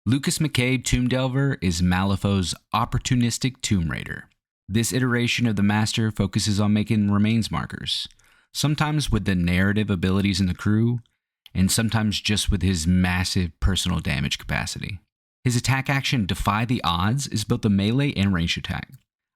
Lucas McCabe Tomb Delver is Malifaux's opportunistic Tomb Raider. This iteration of the Master focuses on making remains markers, sometimes with the narrative abilities in the crew, and sometimes just with his massive personal damage capacity. His attack action, Defy the Odds, is both a melee and ranged attack.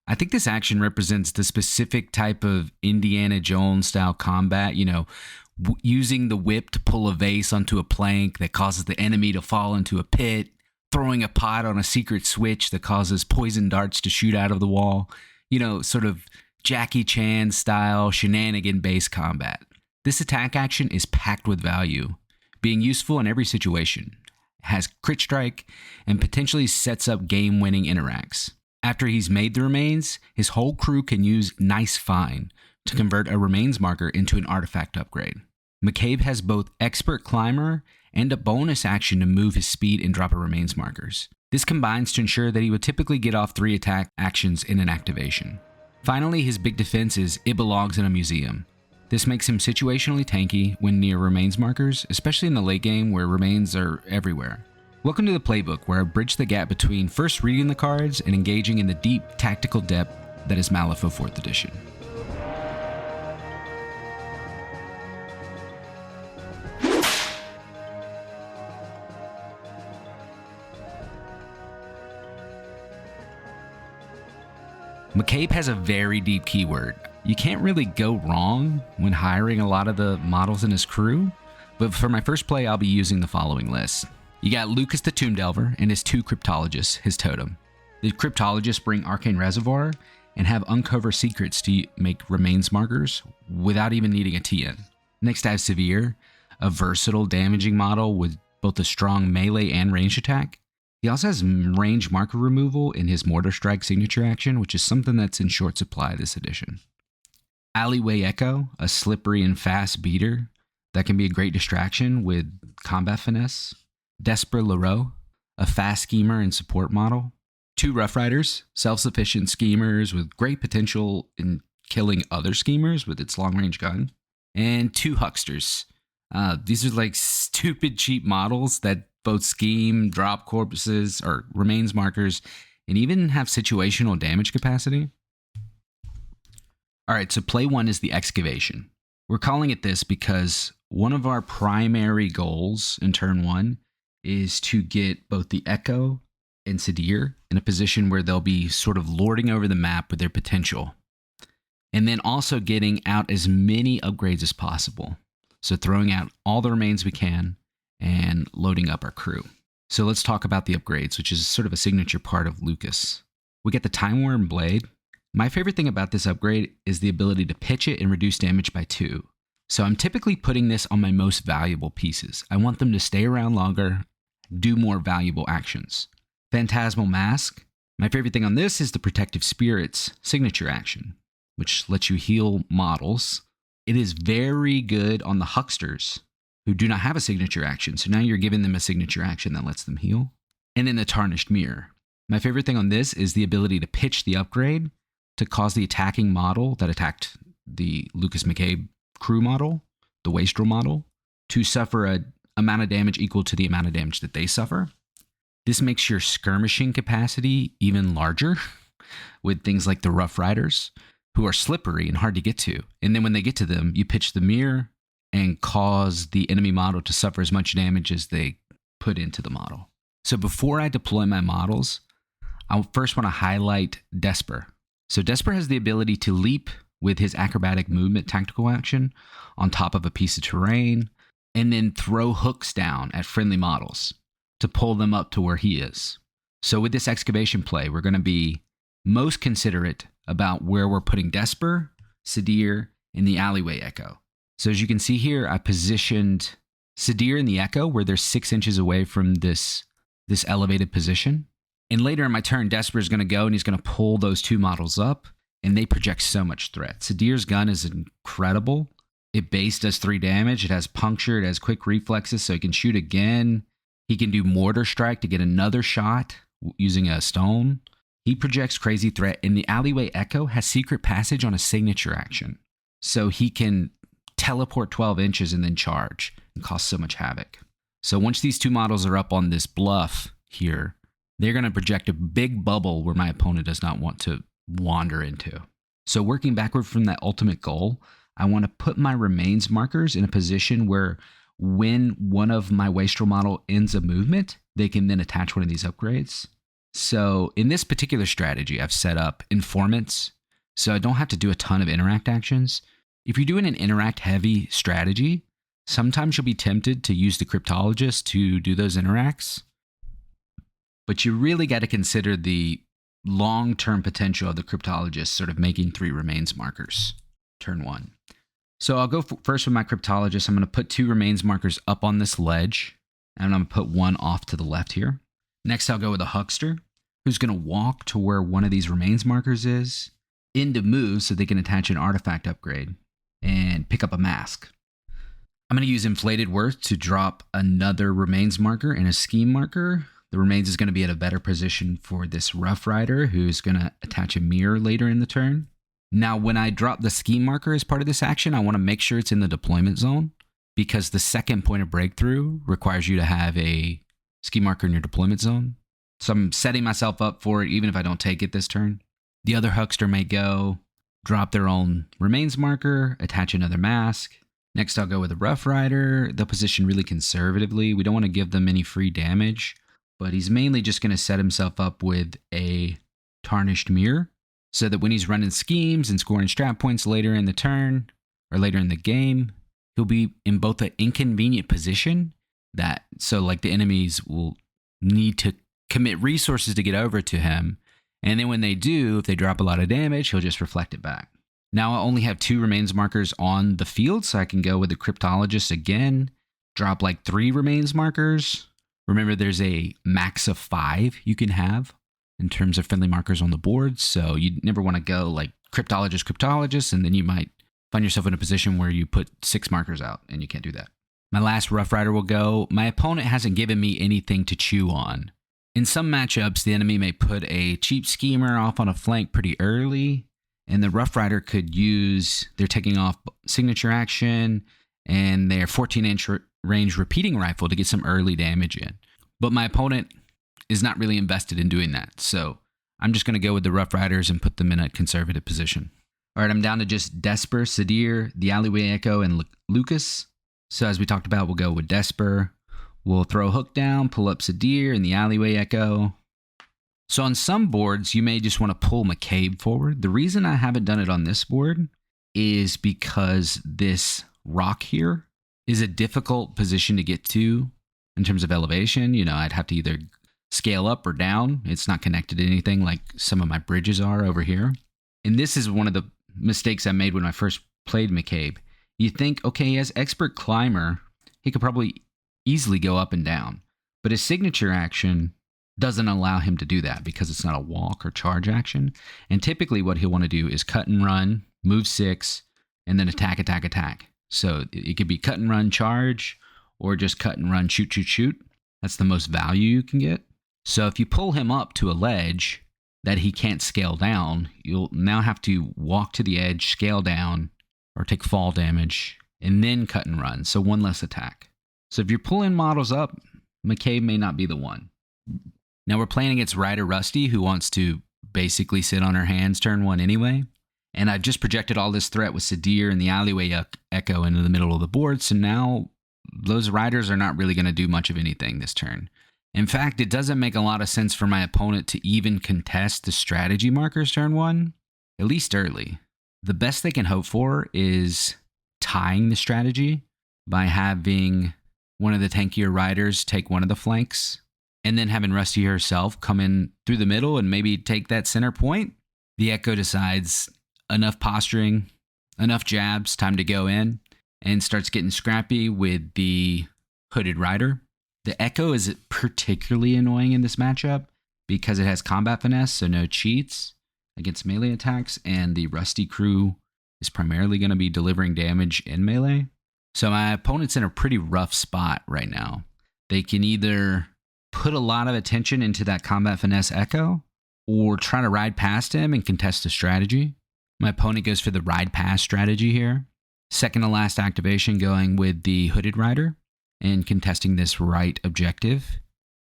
I think this action represents the specific type of Indiana Jones style combat, using the whip to pull a vase onto a plank that causes the enemy to fall into a pit, throwing a pot on a secret switch that causes poison darts to shoot out of the wall, sort of Jackie Chan style shenanigan based combat. This attack action is packed with value, being useful in every situation, has crit strike, and potentially sets up game winning interacts. After he's made the remains, his whole crew can use Nice Find to convert a remains marker into an artifact upgrade. McCabe has both Expert Climber and a bonus action to move his speed and drop a remains markers. This combines to ensure that he would typically get off 3 attack actions in an activation. Finally, his big defense is It Belongs in a Museum. This makes him situationally tanky when near remains markers, especially in the late game where remains are everywhere. Welcome to the Playbook, where I bridge the gap between first reading the cards and engaging in the deep tactical depth that is Malifaux 4th Edition. McCabe has a very deep keyword. You can't really go wrong when hiring a lot of the models in his crew, but for my first play, I'll be using the following list. You got Lucas the Tomb Delver and his 2 Cryptologists, his totem. The Cryptologists bring Arcane Reservoir and have Uncover Secrets to make remains markers without even needing a TN. Next I have Severe, a versatile damaging model with both a strong melee and range attack. He also has range marker removal in his Mortar Strike signature action, which is something that's in short supply this edition. Alleyway Echo, a slippery and fast beater that can be a great distraction with combat finesse. Desper Leroux, a fast schemer and support model. 2 Rough Riders, self-sufficient schemers with great potential in killing other schemers with its long-range gun. And 2 Hucksters. These are like stupid cheap models that both scheme, drop corpses, or remains markers, and even have situational damage capacity. Alright, so play 1 is the excavation. We're calling it this because one of our primary goals in turn 1 is to get both the Echo and Sadir in a position where they'll be sort of lording over the map with their potential. And then also getting out as many upgrades as possible. So throwing out all the remains we can and loading up our crew. So let's talk about the upgrades, which is sort of a signature part of Lucas. We get the Time Worm Blade. My favorite thing about this upgrade is the ability to pitch it and reduce damage by 2. So I'm typically putting this on my most valuable pieces. I want them to stay around longer, do more valuable actions. Phantasmal Mask. My favorite thing on this is the Protective Spirits signature action, which lets you heal models. It is very good on the Hucksters who do not have a signature action, so now you're giving them a signature action that lets them heal. And then the Tarnished Mirror. My favorite thing on this is the ability to pitch the upgrade to cause the attacking model that attacked the Lucas McCabe crew model, the Wastrel model, to suffer a amount of damage equal to the amount of damage that they suffer. This makes your skirmishing capacity even larger with things like the Rough Riders, who are slippery and hard to get to. And then when they get to them, you pitch the mirror and cause the enemy model to suffer as much damage as they put into the model. So before I deploy my models, I first want to highlight Desper. So Desper has the ability to leap with his acrobatic movement tactical action on top of a piece of terrain, and then throw hooks down at friendly models to pull them up to where he is. So with this excavation play, we're going to be most considerate about where we're putting Desper, Sadir, and the Alleyway Echo. So as you can see here, I positioned Sadir and the Echo where they're 6 inches away from this elevated position. And later in my turn, Desper is going to go and he's going to pull those 2 models up, and they project so much threat. Sadir's gun is incredible. It base does 3 damage. It has puncture. It has quick reflexes, so he can shoot again. He can do Mortar Strike to get another shot using a stone. He projects crazy threat, and the Alleyway Echo has secret passage on a signature action. So he can teleport 12 inches and then charge and cause so much havoc. So once these 2 models are up on this bluff, here, they're going to project a big bubble where my opponent does not want to wander into. So working backward from that ultimate goal, I want to put my remains markers in a position where when one of my wastrel model ends a movement, they can then attach one of these upgrades. So in this particular strategy, I've set up informants, so I don't have to do a ton of interact actions. If you're doing an interact heavy strategy, sometimes you'll be tempted to use the cryptologist to do those interacts, but you really got to consider the long-term potential of the cryptologist sort of making 3 remains markers turn 1. So I'll go first with my cryptologist. I'm going to put 2 remains markers up on this ledge, and I'm going to put 1 off to the left here. Next, I'll go with a huckster, who's going to walk to where one of these remains markers is, into move so they can attach an artifact upgrade and pick up a mask. I'm going to use inflated worth to drop another remains marker and a scheme marker. The remains is going to be at a better position for this Rough Rider, who's going to attach a mirror later in the turn. Now, when I drop the scheme marker as part of this action, I want to make sure it's in the deployment zone, because the second point of breakthrough requires you to have a scheme marker in your deployment zone. So I'm setting myself up for it, even if I don't take it this turn. The other huckster may go, drop their own remains marker, attach another mask. Next, I'll go with a Rough Rider. They'll position really conservatively. We don't want to give them any free damage, but he's mainly just going to set himself up with a tarnished mirror, so that when he's running schemes and scoring strat points later in the turn or later in the game, he'll be in both an inconvenient position so like the enemies will need to commit resources to get over to him. And then when they do, if they drop a lot of damage, he'll just reflect it back. Now I only have 2 remains markers on the field, so I can go with the cryptologist again, drop like 3 remains markers. Remember, there's a max of 5 you can have in terms of friendly markers on the board. So you never want to go like cryptologist, and then you might find yourself in a position where you put 6 markers out and you can't do that. My last Rough Rider will go. My opponent hasn't given me anything to chew on. In some matchups, the enemy may put a cheap schemer off on a flank pretty early, and the Rough Rider could use their taking off signature action and their 14-inch range repeating rifle to get some early damage in. But my opponent is not really invested in doing that, so I'm just going to go with the Rough Riders and put them in a conservative position. All right, I'm down to just Desper, Sadir, the Alleyway Echo, and Lucas. So as we talked about, we'll go with Desper. We'll throw Hook down, pull up Sadir and the Alleyway Echo. So on some boards, you may just want to pull McCabe forward. The reason I haven't done it on this board is because this rock here is a difficult position to get to in terms of elevation. You know, I'd have to either scale up or down. It's not connected to anything like some of my bridges are over here. And this is one of the mistakes I made when I first played McCabe. You think, okay, he has expert climber. He could probably easily go up and down. But his signature action doesn't allow him to do that because it's not a walk or charge action. And typically what he'll want to do is cut and run, move 6, and then attack, attack, attack. So it could be cut and run, charge, or just cut and run, shoot, shoot, shoot. That's the most value you can get. So if you pull him up to a ledge that he can't scale down, you'll now have to walk to the edge, scale down, or take fall damage, and then cut and run. So 1 less attack. So if you're pulling models up, McCabe may not be the one. Now we're playing against Ryder Rusty, who wants to basically sit on her hands turn 1 anyway. And I've just projected all this threat with Sadir and the Alleyway Echo into the middle of the board. So now those riders are not really going to do much of anything this turn. In fact, it doesn't make a lot of sense for my opponent to even contest the strategy markers turn 1, at least early. The best they can hope for is tying the strategy by having one of the tankier riders take one of the flanks, and then having Rusty herself come in through the middle and maybe take that center point. The Echo decides enough posturing, enough jabs, time to go in, and starts getting scrappy with the hooded rider. The Echo is particularly annoying in this matchup because it has combat finesse, so no cheats against melee attacks, and the Rusty crew is primarily going to be delivering damage in melee. So my opponent's in a pretty rough spot right now. They can either put a lot of attention into that combat finesse Echo or try to ride past him and contest the strategy. My opponent goes for the ride past strategy here. Second to last activation going with the hooded rider and contesting this right objective.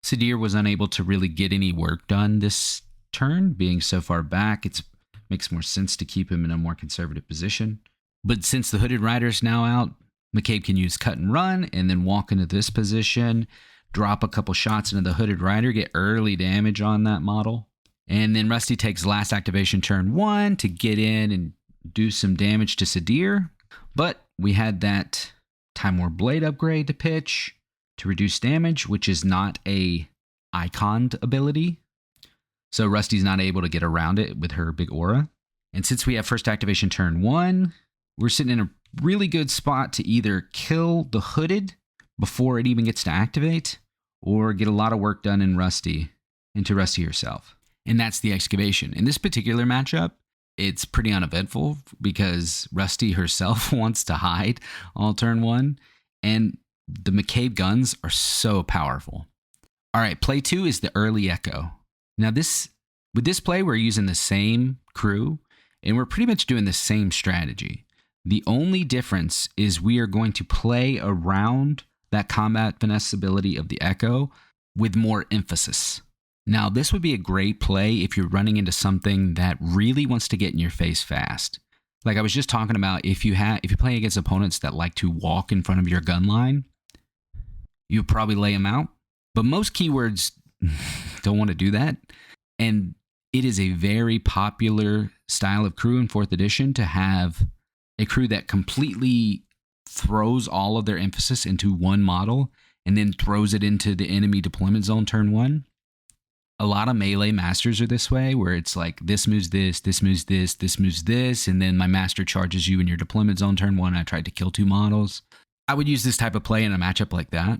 Sadir was unable to really get any work done this turn, being so far back. It makes more sense to keep him in a more conservative position. But since the Hooded Rider's now out, McCabe can use cut and run and then walk into this position, drop a couple shots into the Hooded Rider, get early damage on that model. And then Rusty takes last activation turn 1 to get in and do some damage to Sadir. But we had that Time War Blade upgrade to pitch to reduce damage, which is not a iconed ability. So Rusty's not able to get around it with her big aura. And since we have first activation turn 1, we're sitting in a really good spot to either kill the Hooded before it even gets to activate, or get a lot of work done into Rusty herself. And that's the excavation. In this particular matchup, it's pretty uneventful because Rusty herself wants to hide all turn 1, and the McCabe guns are so powerful. All right, play 2 is the early Echo. Now with this play, we're using the same crew, and we're pretty much doing the same strategy. The only difference is we are going to play around that combat finesse ability of the Echo with more emphasis. Now, this would be a great play if you're running into something that really wants to get in your face fast. Like I was just talking about, if you're playing against opponents that like to walk in front of your gun line, you'll probably lay them out. But most keywords don't want to do that. And it is a very popular style of crew in 4th edition to have a crew that completely throws all of their emphasis into one model and then throws it into the enemy deployment zone turn 1. A lot of melee masters are this way, where it's like this moves this moves this, this moves this, and then my master charges you in your deployment zone turn 1. I tried to kill 2 models. I would use this type of play in a matchup like that.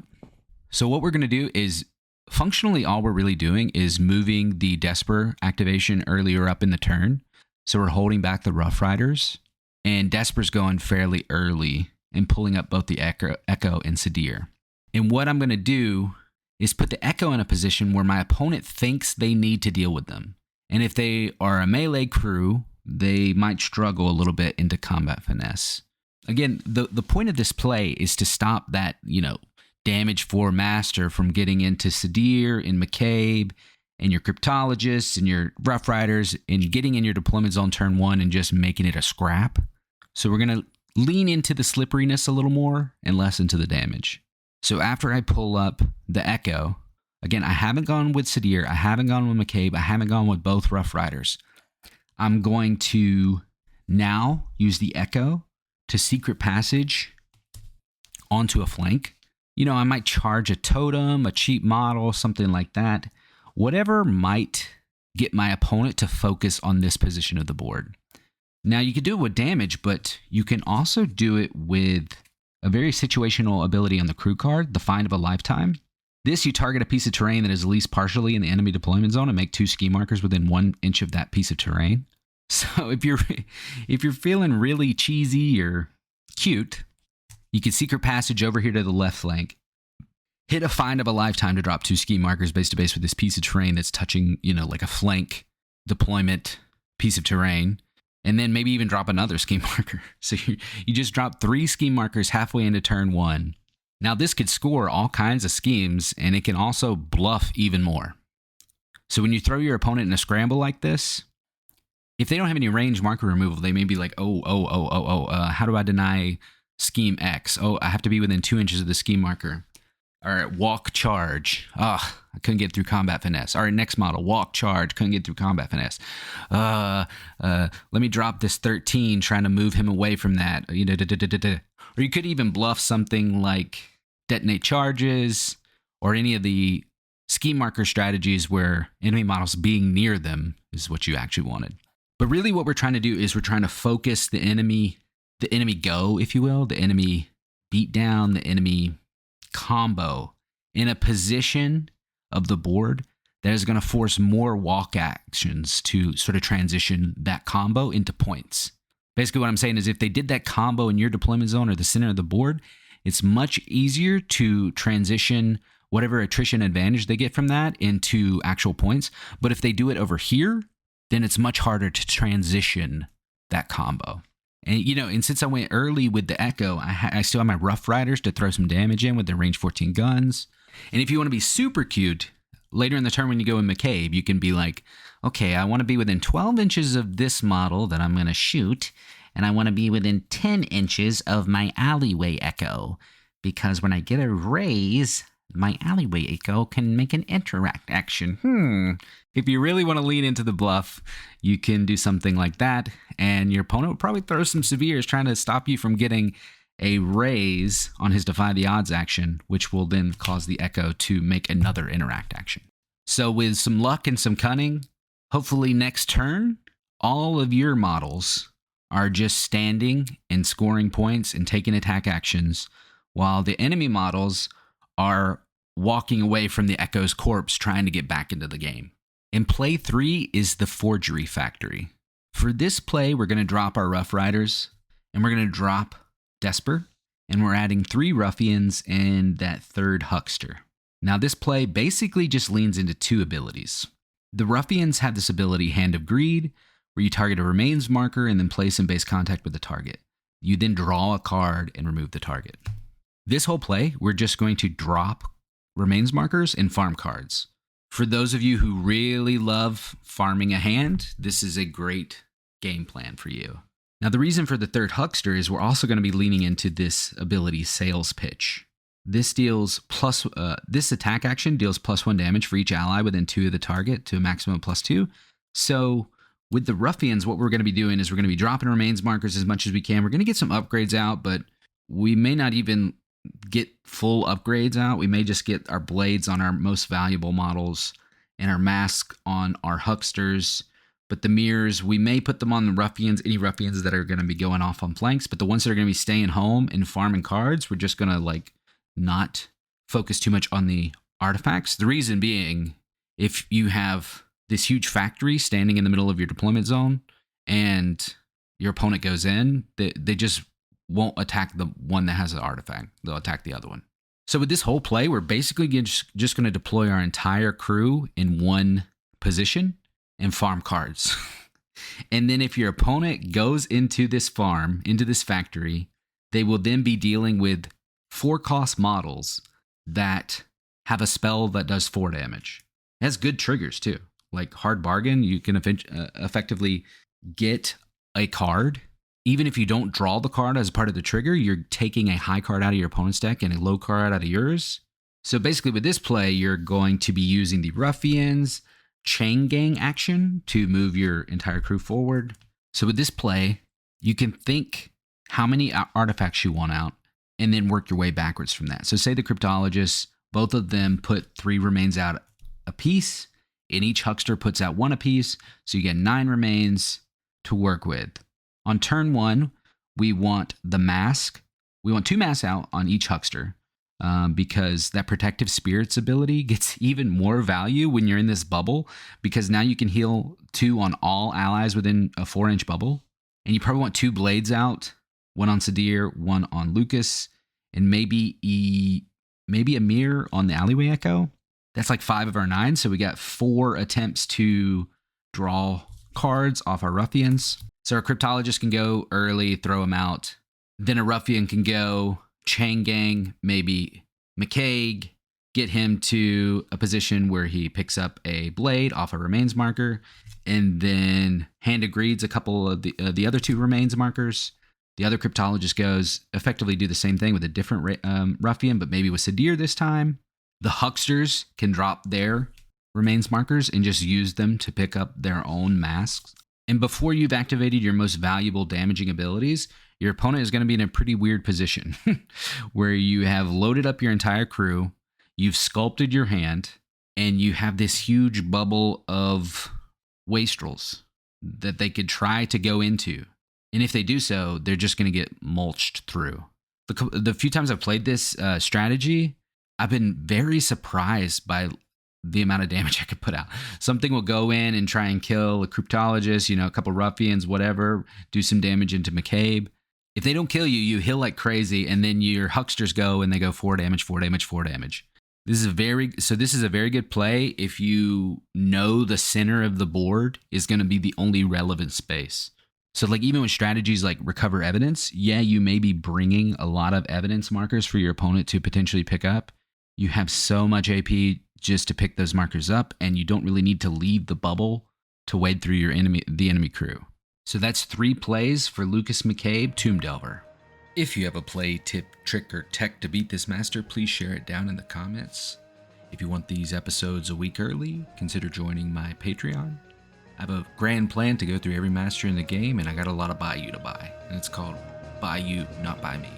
So what we're going to do is, functionally all we're really doing is moving the Desper activation earlier up in the turn. So we're holding back the Rough Riders, and Desper's going fairly early and pulling up both the Echo and Sadir. And what I'm going to do is put the Echo in a position where my opponent thinks they need to deal with them. And if they are a melee crew, they might struggle a little bit into combat finesse. Again, the point of this play is to stop that, damage 4 master from getting into Sadir and McCabe and your Cryptologists and your Rough Riders and getting in your deployment zone turn 1 and just making it a scrap. So we're going to lean into the slipperiness a little more and less into the damage. So after I pull up the Echo, again, I haven't gone with Sadir, I haven't gone with McCabe, I haven't gone with both Rough Riders. I'm going to now use the Echo to secret passage onto a flank. I might charge a totem, a cheap model, something like that. Whatever might get my opponent to focus on this position of the board. Now, you can do it with damage, but you can also do it with a very situational ability on the crew card, the Find of a Lifetime. This, you target a piece of terrain that is at least partially in the enemy deployment zone and make 2 ski markers within 1 inch of that piece of terrain. So if you're feeling really cheesy or cute, you can secret passage over here to the left flank, hit a Find of a Lifetime to drop 2 ski markers base to base with this piece of terrain that's touching, like a flank deployment piece of terrain, and then maybe even drop another ski marker. So you just drop 3 ski markers halfway into turn 1. Now this could score all kinds of schemes, and it can also bluff even more. So when you throw your opponent in a scramble like this, if they don't have any range marker removal, they may be like, how do I deny scheme X? Oh, I have to be within 2 inches of the scheme marker. All right, walk charge. I couldn't get through combat finesse. All right, next model, walk charge. Couldn't get through combat finesse. Let me drop this 13, trying to move him away from that. Or you could even bluff something like detonate charges or any of the scheme marker strategies where enemy models being near them is what you actually wanted. But really what we're trying to do is we're trying to focus the enemy go, if you will, the enemy beatdown, the enemy combo in a position of the board that is going to force more walk actions to sort of transition that combo into points. Basically what I'm saying is if they did that combo in your deployment zone or the center of the board, it's much easier to transition whatever attrition advantage they get from that into actual points. But if they do it over here, then it's much harder to transition that combo. And since I went early with the Echo, I still have my Rough Riders to throw some damage in with their range 14 guns. And if you want to be super cute, later in the turn when you go in McCabe, you can be like, okay, I want to be within 12 inches of this model that I'm going to shoot, and I want to be within 10 inches of my alleyway echo, because when I get a raise, my alleyway echo can make an interact action. If you really want to lean into the bluff, you can do something like that, and your opponent will probably throw some severes trying to stop you from getting a raise on his Defy the Odds action, which will then cause the echo to make another interact action. So with some luck and some cunning, hopefully next turn, all of your models are just standing and scoring points and taking attack actions, while the enemy models are walking away from the Echo's corpse trying to get back into the game. And play 3 is the Forgery Factory. For this play, we're going to drop our Rough Riders, and we're going to drop Desper, and we're adding 3 Ruffians and that 3rd Huckster. Now this play basically just leans into 2 abilities. The Ruffians have this ability, Hand of Greed, where you target a remains marker and then place in base contact with the target. You then draw a card and remove the target. This whole play, we're just going to drop remains markers and farm cards. For those of you who really love farming a hand, this is a great game plan for you. Now, the reason for the 3rd Huckster is we're also going to be leaning into this ability, Sales Pitch. This this attack action deals +1 damage for each ally within 2 of the target to a maximum of +2. So with the Ruffians, what we're going to be doing is we're going to be dropping remains markers as much as we can. We're going to get some upgrades out, but we may not even get full upgrades out. We may just get our blades on our most valuable models and our mask on our Hucksters. But the mirrors, we may put them on the Ruffians, any Ruffians that are going to be going off on flanks. But the ones that are going to be staying home and farming cards, we're just going to not focus too much on the artifacts. The reason being, if you have this huge factory standing in the middle of your deployment zone and your opponent goes in, they just won't attack the one that has an artifact. They'll attack the other one. So with this whole play, we're basically just going to deploy our entire crew in one position and farm cards. And then if your opponent goes into this farm, into this factory, they will then be dealing with 4-cost models that have a spell that does 4 damage. It has good triggers too. Like Hard Bargain, you can effectively get a card. Even if you don't draw the card as part of the trigger, you're taking a high card out of your opponent's deck and a low card out of yours. So basically with this play, you're going to be using the Ruffians chain gang action to move your entire crew forward. So with this play, you can think how many artifacts you want out and then work your way backwards from that. So say the Cryptologists, both of them put 3 remains out a piece, and each Huckster puts out 1 apiece. So you get 9 remains to work with. On turn 1, we want the mask. We want 2 masks out on each Huckster because that Protective Spirits ability gets even more value when you're in this bubble, because now you can heal 2 on all allies within a 4-inch bubble. And you probably want 2 blades out, 1 on Sadir, 1 on Lucas, and maybe a mirror on the Alleyway Echo. That's like 5 of our 9. So we got 4 attempts to draw cards off our Ruffians. So our Cryptologist can go early, throw them out. Then a Ruffian can go chain gang, maybe McCabe, get him to a position where he picks up a blade off a remains marker, and then Hand of Greed's a couple of the other 2 remains markers. The other Cryptologist goes effectively do the same thing with a different Ruffian, but maybe with Sadir this time. The Hucksters can drop their remains markers and just use them to pick up their own masks. And before you've activated your most valuable damaging abilities, your opponent is going to be in a pretty weird position where you have loaded up your entire crew, you've sculpted your hand, and you have this huge bubble of wastrels that they could try to go into. And if they do so, they're just going to get mulched through. The few times I've played this strategy, I've been very surprised by the amount of damage I could put out. Something will go in and try and kill a Cryptologist, a couple Ruffians, whatever, do some damage into McCabe. If they don't kill you, you heal like crazy, and then your Hucksters go and they go 4 damage, 4 damage, 4 damage. This is a very good play if you know the center of the board is going to be the only relevant space. So even with strategies like Recover Evidence, you may be bringing a lot of evidence markers for your opponent to potentially pick up. You have so much AP just to pick those markers up, and you don't really need to leave the bubble to wade through the enemy crew. So that's 3 plays for Lucas McCabe, Tomb Delver. If you have a play, tip, trick, or tech to beat this master, please share it down in the comments. If you want these episodes a week early, consider joining my Patreon. I have a grand plan to go through every master in the game, and I got a lot of Buy You to buy. And it's called Buy You, Not Buy Me.